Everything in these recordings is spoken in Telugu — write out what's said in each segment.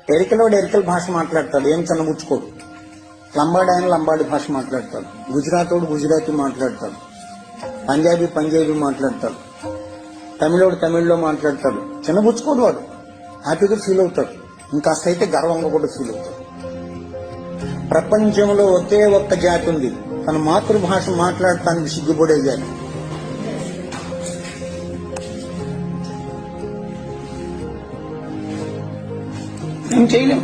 ఎరికలోడు ఎరికల భాష మాట్లాడతాడు, ఏం చిన్నబుచ్చుకోడు. లంబాడి ఆయన లంబాడి భాష మాట్లాడతాడు, గుజరాతోడు గుజరాతీ మాట్లాడతాడు, పంజాబీ పంజాబీ మాట్లాడతాడు, తమిళోడు తమిళ్లో మాట్లాడతాడు. చిన్నబుచ్చుకోడు, వాడు హ్యాపీగా ఫీల్ అవుతాడు. ఇంకాస్త అయితే గర్వంగా కూడా ఫీల్ అవుతాడు. ప్రపంచంలో ఒకే ఒక్క జాతి ఉంది, తన మాతృభాష మాట్లాడటానికి సిగ్గుపడే జాతి. ఏం చేయలేం.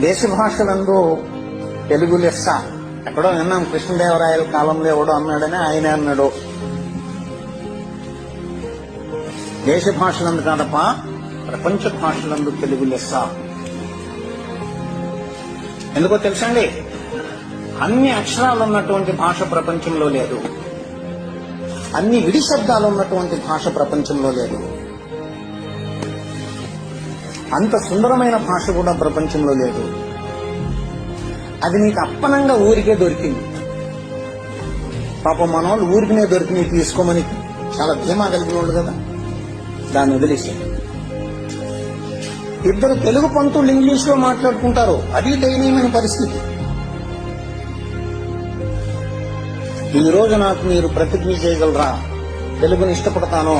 దేశ భాషలందు తెలుగు లెస్స. ఎక్కడో విన్నాం, కృష్ణదేవరాయల కాలంలో ఎవడో అన్నాడని ఆయన అన్నాడు. దేశ భాషలందు కాదప్ప, ప్రపంచ భాషలందు తెలుగు లెస్స. ఎందుకో తెలుసండి, అన్ని అక్షరాలు ఉన్నటువంటి భాష ప్రపంచంలో లేదు, అన్ని విడి శబ్దాలు ఉన్నటువంటి భాష ప్రపంచంలో లేదు, అంత సుందరమైన భాష కూడా ప్రపంచంలో లేదు. అది నీకు అప్పనంగా ఊరికే దొరికింది. పాపం మన వాళ్ళు ఊరికినే దొరికి తీసుకోమని చాలా ధీమా కలిగిన వాళ్ళు కదా, దాన్ని వదిలేసి ఇద్దరు తెలుగు పంతులు ఇంగ్లీష్ లో మాట్లాడుకుంటారు, అది దయనీయమైన పరిస్థితి. ఈ రోజు నాకు మీరు ప్రతిజ్ఞ చేయగలరా, తెలుగుని ఇష్టపడతాను,